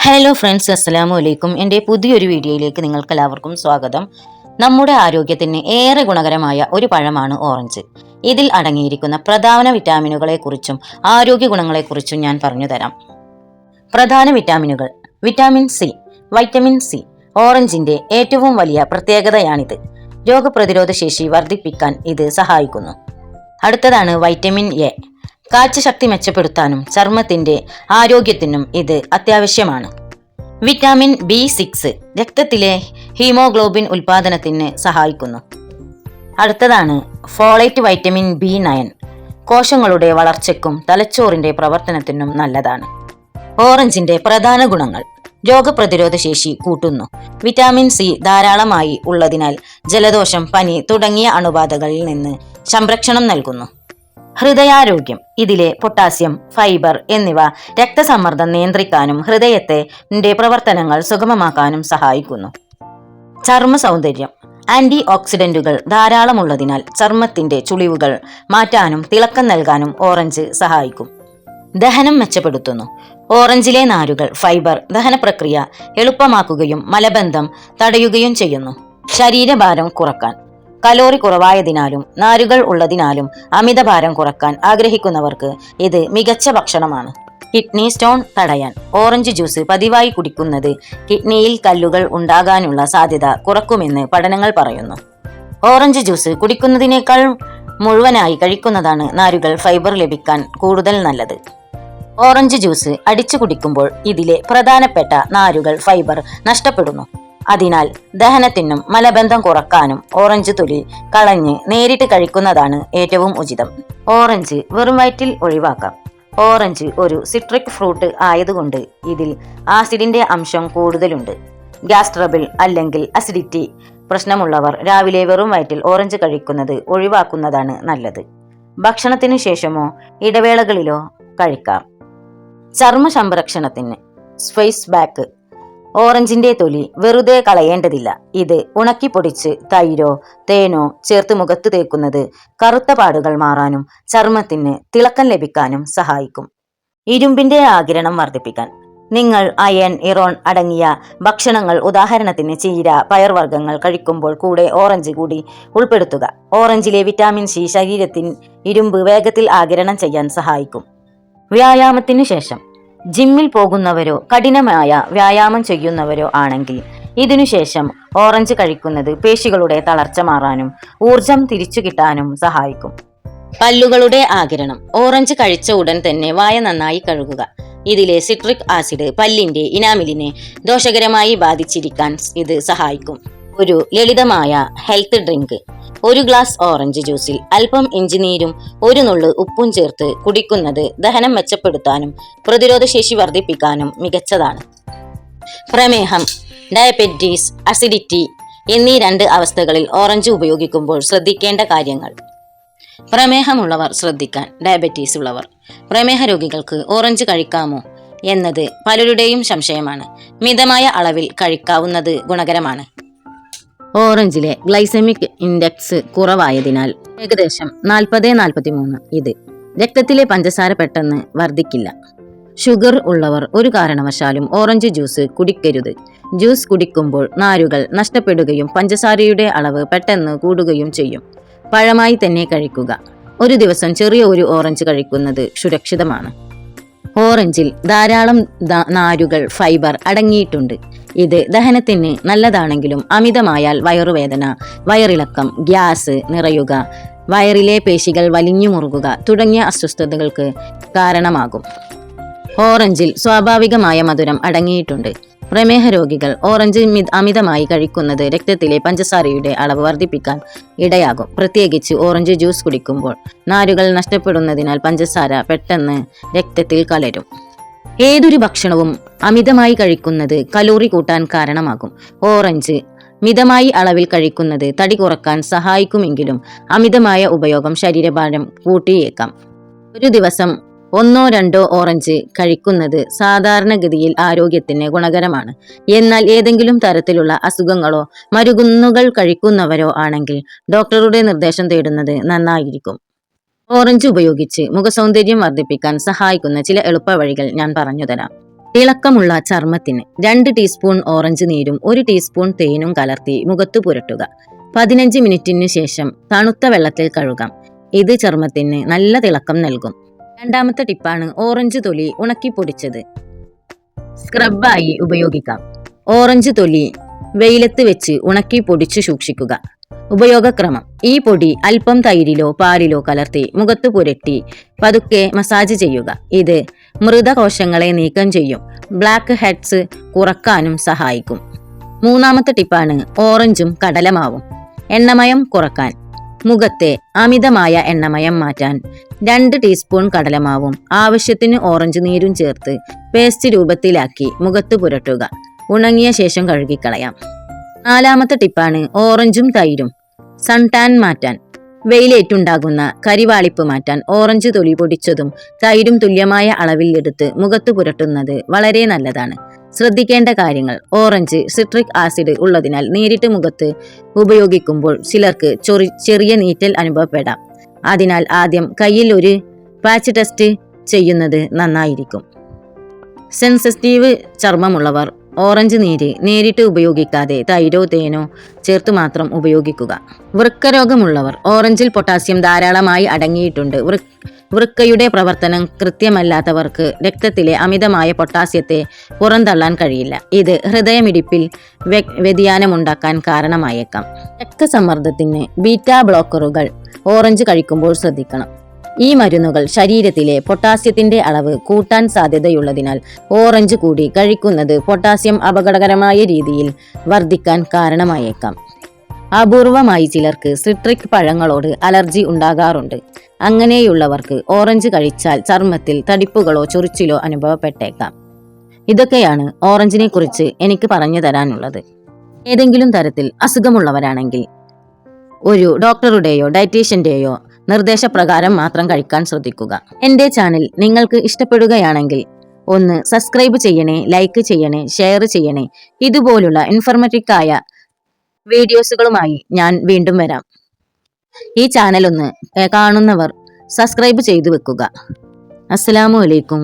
Hello friends, അസ്സലാമു അലൈക്കും. എൻ്റെ പുതിയൊരു വീഡിയോയിലേക്ക് നിങ്ങൾക്കെല്ലാവർക്കും സ്വാഗതം. നമ്മുടെ ആരോഗ്യത്തിന് ഏറെ ഗുണകരമായ ഒരു പഴമാണ് ഓറഞ്ച്. ഇതിൽ അടങ്ങിയിരിക്കുന്ന പ്രധാന വിറ്റാമിനുകളെക്കുറിച്ചും ആരോഗ്യ ഗുണങ്ങളെക്കുറിച്ചും ഞാൻ പറഞ്ഞു തരാം. പ്രധാന വിറ്റാമിനുകൾ: വിറ്റാമിൻ സി. വൈറ്റമിൻ സി ഓറഞ്ചിന്റെ ഏറ്റവും വലിയ പ്രത്യേകതയാണിത്. രോഗപ്രതിരോധ ശേഷി വർദ്ധിപ്പിക്കാൻ ഇത് സഹായിക്കുന്നു. അടുത്തതാണ് വൈറ്റമിൻ എ. കാഴ്ചശക്തി മെച്ചപ്പെടുത്താനും ചർമ്മത്തിന്റെ ആരോഗ്യത്തിനും ഇത് അത്യാവശ്യമാണ്. വിറ്റാമിൻ B6 രക്തത്തിലെ ഹീമോഗ്ലോബിൻ ഉൽപാദനത്തിന് സഹായിക്കുന്നു. അടുത്തതാണ് ഫോളേറ്റ്. വൈറ്റമിൻ B9 കോശങ്ങളുടെ വളർച്ചയ്ക്കും തലച്ചോറിന്റെ പ്രവർത്തനത്തിനും നല്ലതാണ്. ഓറഞ്ചിന്റെ പ്രധാന ഗുണങ്ങൾ: രോഗപ്രതിരോധ ശേഷി കൂട്ടുന്നു. വിറ്റാമിൻ സി ധാരാളമായി ഉള്ളതിനാൽ ജലദോഷം, പനി തുടങ്ങിയ അണുബാധകളിൽ നിന്ന് സംരക്ഷണം നൽകുന്നു. ഹൃദയാരോഗ്യം: ഇതിലെ പൊട്ടാസ്യം, ഫൈബർ എന്നിവ രക്തസമ്മർദ്ദം നിയന്ത്രിക്കാനും ഹൃദയത്തിന്റെ പ്രവർത്തനങ്ങൾ സുഗമമാക്കാനും സഹായിക്കുന്നു. ചർമ്മ സൗന്ദര്യം: ആന്റി ഓക്സിഡന്റുകൾ ധാരാളമുള്ളതിനാൽ ചർമ്മത്തിന്റെ ചുളിവുകൾ മാറ്റാനും തിളക്കം നൽകാനും ഓറഞ്ച് സഹായിക്കും. ദഹനം മെച്ചപ്പെടുത്തുന്നു. ഓറഞ്ചിലെ നാരുകൾ, ഫൈബർ ദഹന പ്രക്രിയ എളുപ്പമാക്കുകയും മലബന്ധം തടയുകയും ചെയ്യുന്നു. ശരീരഭാരം കുറക്കാൻ: കലോറി കുറവായതിനാലും നാരുകൾ ഉള്ളതിനാലും അമിതഭാരം കുറക്കാൻ ആഗ്രഹിക്കുന്നവർക്ക് ഇത് മികച്ച ഭക്ഷണമാണ്. കിഡ്നി സ്റ്റോൺ തടയാൻ ഓറഞ്ച് ജ്യൂസ് പതിവായി കുടിക്കുന്നത് കിഡ്നിയിൽ കല്ലുകൾ ഉണ്ടാകാനുള്ള സാധ്യത കുറക്കുമെന്ന് പഠനങ്ങൾ പറയുന്നു. ഓറഞ്ച് ജ്യൂസ് കുടിക്കുന്നതിനേക്കാൾ മുഴുവനായി കഴിക്കുന്നതാണ് നാരുകൾ, ഫൈബർ ലഭിക്കാൻ കൂടുതൽ നല്ലത്. ഓറഞ്ച് ജ്യൂസ് അടിച്ചു കുടിക്കുമ്പോൾ ഇതിലെ പ്രധാനപ്പെട്ട നാരുകൾ, ഫൈബർ നഷ്ടപ്പെടുന്നു. അതിനാൽ ദഹനത്തിനും മലബന്ധം കുറക്കാനും ഓറഞ്ച് തൊലി കളഞ്ഞ് നേരിട്ട് കഴിക്കുന്നതാണ് ഏറ്റവും ഉചിതം. ഓറഞ്ച് വെറും വയറ്റിൽ ഒഴിവാക്കാം. ഓറഞ്ച് ഒരു സിട്രിക് ഫ്രൂട്ട് ആയതുകൊണ്ട് ഇതിൽ ആസിഡിന്റെ അംശം കൂടുതലുണ്ട്. ഗ്യാസ് ട്രബിൾ അല്ലെങ്കിൽ അസിഡിറ്റി പ്രശ്നമുള്ളവർ രാവിലെ വെറും വയറ്റിൽ ഓറഞ്ച് കഴിക്കുന്നത് ഒഴിവാക്കുന്നതാണ് നല്ലത്. ഭക്ഷണത്തിന് ശേഷമോ ഇടവേളകളിലോ കഴിക്കാം. ചർമ്മ സംരക്ഷണത്തിന് സ്പേസ് ബാക്ക്. ഓറഞ്ചിന്റെ തൊലി വെറുതെ കളയേണ്ടതില്ല. ഇത് ഉണക്കി പൊടിച്ച് തൈരോ തേനോ ചേർത്ത് മുഖത്ത് തേക്കുന്നത് കറുത്ത പാടുകൾ മാറാനും ചർമ്മത്തിന് തിളക്കം ലഭിക്കാനും സഹായിക്കും. ഇരുമ്പിന്റെ ആഗിരണം വർദ്ധിപ്പിക്കാൻ നിങ്ങൾ അയൺ, ഇറോൺ അടങ്ങിയ ഭക്ഷണങ്ങൾ, ഉദാഹരണത്തിന് ചീര, പയർവർഗ്ഗങ്ങൾ കഴിക്കുമ്പോൾ കൂടെ ഓറഞ്ച് കൂടി ഉൾപ്പെടുത്തുക. ഓറഞ്ചിലെ വിറ്റാമിൻ സി ശരീരത്തിൽ ഇരുമ്പ് വേഗത്തിൽ ആഗിരണം ചെയ്യാൻ സഹായിക്കും. വ്യായാമത്തിന് ശേഷം ജിമ്മിൽ പോകുന്നവരോ കഠിനമായ വ്യായാമം ചെയ്യുന്നവരോ ആണെങ്കിൽ ഇതിനുശേഷം ഓറഞ്ച് കഴിക്കുന്നത് പേശികളുടെ തളർച്ച മാറാനും ഊർജം തിരിച്ചു കിട്ടാനും സഹായിക്കും. പല്ലുകളുടെ ആഗിരണം: ഓറഞ്ച് കഴിച്ച ഉടൻ തന്നെ വായ നന്നായി കഴുകുക. ഇതിലെ സിട്രിക് ആസിഡ് പല്ലിന്റെ ഇനാമിലിനെ ദോഷകരമായി ബാധിച്ചിരിക്കാൻ ഇത് സഹായിക്കും. ഒരു ലളിതമായ ഹെൽത്ത് ഡ്രിങ്ക്: ഒരു ഗ്ലാസ് ഓറഞ്ച് ജ്യൂസിൽ അല്പം ഇഞ്ചിനീരും ഒരു നുള്ളു ഉപ്പും ചേർത്ത് കുടിക്കുന്നത് ദഹനം മെച്ചപ്പെടുത്താനും പ്രതിരോധശേഷി വർദ്ധിപ്പിക്കാനും മികച്ചതാണ്. പ്രമേഹം, ഡയബറ്റീസ്, അസിഡിറ്റി എന്നീ 2 അവസ്ഥകളിൽ ഓറഞ്ച് ഉപയോഗിക്കുമ്പോൾ ശ്രദ്ധിക്കേണ്ട കാര്യങ്ങൾ: പ്രമേഹമുള്ളവർ ശ്രദ്ധിക്കാൻ. ഡയബറ്റീസ് ഉള്ളവർ. പ്രമേഹ രോഗികൾക്ക് ഓറഞ്ച് കഴിക്കാമോ എന്നത് പലരുടെയും സംശയമാണ്. മിതമായ അളവിൽ കഴിക്കാവുന്നത് ഗുണകരമാണ്. ഓറഞ്ചിലെ ഗ്ലൈസമിക് ഇൻഡെക്സ് കുറവായതിനാൽ ഏകദേശം 40-43. ഇത് രക്തത്തിലെ പഞ്ചസാര പെട്ടെന്ന് വർദ്ധിക്കില്ല. ഷുഗർ ഉള്ളവർ ഒരു കാരണവശാലും ഓറഞ്ച് ജ്യൂസ് കുടിക്കരുത്. ജ്യൂസ് കുടിക്കുമ്പോൾ നാരുകൾ നഷ്ടപ്പെടുകയും പഞ്ചസാരയുടെ അളവ് പെട്ടെന്ന് കൂടുകയും ചെയ്യും. പഴമായി തന്നെ കഴിക്കുക. ഒരു ദിവസം ചെറിയ ഒരു ഓറഞ്ച് കഴിക്കുന്നത് സുരക്ഷിതമാണ്. ഓറഞ്ചിൽ ധാരാളം നാരുകൾ, ഫൈബർ അടങ്ങിയിട്ടുണ്ട്. ഇത് ദഹനത്തിന് നല്ലതാണെങ്കിലും അമിതമായാൽ വയറുവേദന, വയറിളക്കം, ഗ്യാസ് നിറയുക, വയറിലെ പേശികൾ വലിഞ്ഞു മുറുകുക തുടങ്ങിയ അസ്വസ്ഥതകൾക്ക് കാരണമാകും. ഓറഞ്ചിൽ സ്വാഭാവികമായ മധുരം അടങ്ങിയിട്ടുണ്ട്. പ്രമേഹ രോഗികൾ ഓറഞ്ച് അമിതമായി കഴിക്കുന്നത് രക്തത്തിലെ പഞ്ചസാരയുടെ അളവ് വർദ്ധിപ്പിക്കാൻ ഇടയാകും. പ്രത്യേകിച്ച് ഓറഞ്ച് ജ്യൂസ് കുടിക്കുമ്പോൾ നാരുകൾ നഷ്ടപ്പെടുന്നതിനാൽ പഞ്ചസാര പെട്ടെന്ന് രക്തത്തിൽ കലരും. ഏതൊരു ഭക്ഷണവും അമിതമായി കഴിക്കുന്നത് കലോറി കൂട്ടാൻ കാരണമാകും. ഓറഞ്ച് മിതമായി അളവിൽ കഴിക്കുന്നത് തടി കുറക്കാൻ സഹായിക്കുമെങ്കിലും അമിതമായ ഉപയോഗം ശരീരഭാരം കൂട്ടിയേക്കാം. ഒരു ദിവസം 1-2 ഓറഞ്ച് കഴിക്കുന്നത് സാധാരണഗതിയിൽ ആരോഗ്യത്തിന് ഗുണകരമാണ്. എന്നാൽ ഏതെങ്കിലും തരത്തിലുള്ള അസുഖങ്ങളോ മരുന്നുകൾ കഴിക്കുന്നവരോ ആണെങ്കിൽ ഡോക്ടറുടെ നിർദ്ദേശം തേടുന്നത് നന്നായിരിക്കും. ഓറഞ്ച് ഉപയോഗിച്ച് മുഖസൗന്ദര്യം വർദ്ധിപ്പിക്കാൻ സഹായിക്കുന്ന ചില എളുപ്പവഴികൾ ഞാൻ പറഞ്ഞുതരാം. തിളക്കമുള്ള ചർമ്മത്തിന് 2 ടീസ്പൂൺ ഓറഞ്ച് നീരും 1 ടീസ്പൂൺ തേനും കലർത്തി മുഖത്ത് പുരട്ടുക. 15 മിനിറ്റിന് ശേഷം തണുത്ത വെള്ളത്തിൽ കഴുകാം. ഇത് ചർമ്മത്തിന് നല്ല തിളക്കം നൽകും. രണ്ടാമത്തെ ടിപ്പാണ് ഓറഞ്ച് തൊലി ഉണക്കി പൊടിച്ചത് സ്ക്രബായി ഉപയോഗിക്കാം. ഓറഞ്ച് തൊലി വെയിലത്ത് വെച്ച് ഉണക്കി പൊടിച്ചു സൂക്ഷിക്കുക. ഉപയോഗക്രമം: ഈ പൊടി അല്പം തൈരിലോ പാലിലോ കലർത്തി മുഖത്ത് പുരട്ടി പതുക്കെ മസാജ് ചെയ്യുക. ഇത് മൃതകോശങ്ങളെ നീക്കം ചെയ്യും. ബ്ലാക്ക് ഹെഡ്സ് കുറക്കാനും സഹായിക്കും. മൂന്നാമത്തെ ടിപ്പാണ് ഓറഞ്ചും കടലമാവും. എണ്ണമയം കുറക്കാൻ: മുഖത്തെ അമിതമായ എണ്ണമയം മാറ്റാൻ 2 ടീസ്പൂൺ കടലമാവും ആവശ്യത്തിന് ഓറഞ്ച് നീരും ചേർത്ത് പേസ്റ്റ് രൂപത്തിലാക്കി മുഖത്ത് പുരട്ടുക. ഉണങ്ങിയ ശേഷം കഴുകിക്കളയാം. നാലാമത്തെ ടിപ്പാണ് ഓറഞ്ചും തൈരും. സൺ ടാൻ മാറ്റാൻ: വെയിലേറ്റുണ്ടാകുന്ന കരിവാളിപ്പ് മാറ്റാൻ ഓറഞ്ച് തൊലി പൊടിച്ചതും തൈരും തുല്യമായ അളവിൽ എടുത്ത് മുഖത്ത് പുരട്ടുന്നത് വളരെ നല്ലതാണ്. ശ്രദ്ധിക്കേണ്ട കാര്യങ്ങൾ: ഓറഞ്ച് സിട്രിക് ആസിഡ് ഉള്ളതിനാൽ നേരിട്ട് മുഖത്ത് ഉപയോഗിക്കുമ്പോൾ ചിലർക്ക് ചെറിയ നീറ്റൽ അനുഭവപ്പെടാം. അതിനാൽ ആദ്യം കയ്യിൽ ഒരു പാച്ച് ടെസ്റ്റ് ചെയ്യുന്നത് നന്നായിരിക്കും. സെൻസിറ്റീവ് ചർമ്മമുള്ളവർ ഓറഞ്ച് നീര് നേരിട്ട് ഉപയോഗിക്കാതെ തൈരോ തേനോ ചേർത്ത് മാത്രം ഉപയോഗിക്കുക. വൃക്കരോഗമുള്ളവർ: ഓറഞ്ചിൽ പൊട്ടാസ്യം ധാരാളമായി അടങ്ങിയിട്ടുണ്ട്. വൃക്കയുടെ പ്രവർത്തനം കൃത്യമല്ലാത്തവർക്ക് രക്തത്തിലെ അമിതമായ പൊട്ടാസ്യത്തെ പുറന്തള്ളാൻ കഴിയില്ല. ഇത് ഹൃദയമിടിപ്പിൽ വ്യതിയാനമുണ്ടാക്കാൻ കാരണമായേക്കാം. രക്തസമ്മർദ്ദത്തിന് ബീറ്റാ ബ്ലോക്കറുകൾ ഓറഞ്ച് കഴിക്കുമ്പോൾ ശ്രദ്ധിക്കണം. ഈ മരുന്നുകൾ ശരീരത്തിലെ പൊട്ടാസ്യത്തിന്റെ അളവ് കൂട്ടാൻ സാധ്യതയുള്ളതിനാൽ ഓറഞ്ച് കൂടി കഴിക്കുന്നത് പൊട്ടാസ്യം അപകടകരമായ രീതിയിൽ വർദ്ധിക്കാൻ കാരണമായേക്കാം. അപൂർവമായി ചിലർക്ക് സിട്രിക് പഴങ്ങളോട് അലർജി ഉണ്ടാകാറുണ്ട്. അങ്ങനെയുള്ളവർക്ക് ഓറഞ്ച് കഴിച്ചാൽ ചർമ്മത്തിൽ തടിപ്പുകളോ ചൊറിച്ചിലോ അനുഭവപ്പെട്ടേക്കാം. ഇതൊക്കെയാണ് ഓറഞ്ചിനെ കുറിച്ച് എനിക്ക് പറഞ്ഞു തരാനുള്ളത്. ഏതെങ്കിലും തരത്തിൽ അസുഖമുള്ളവരാണെങ്കിൽ ഒരു ഡോക്ടറുടെയോ ഡയറ്റീഷ്യന്റെയോ നിർദ്ദേശപ്രകാരം മാത്രം കഴിക്കാൻ ശ്രദ്ധിക്കുക. എൻ്റെ ചാനൽ നിങ്ങൾക്ക് ഇഷ്ടപ്പെടുകയാണെങ്കിൽ ഒന്ന് സബ്സ്ക്രൈബ് ചെയ്യണേ, ലൈക്ക് ചെയ്യണേ, ഷെയർ ചെയ്യണേ. ഇതുപോലുള്ള ഇൻഫർമേറ്റീവായ വീഡിയോസുകളുമായി ഞാൻ വീണ്ടും വരാം. ഈ ചാനൽ ഒന്ന് കാണുന്നവർ സബ്സ്ക്രൈബ് ചെയ്തു വെക്കുക. അസ്സലാമു അലൈക്കും.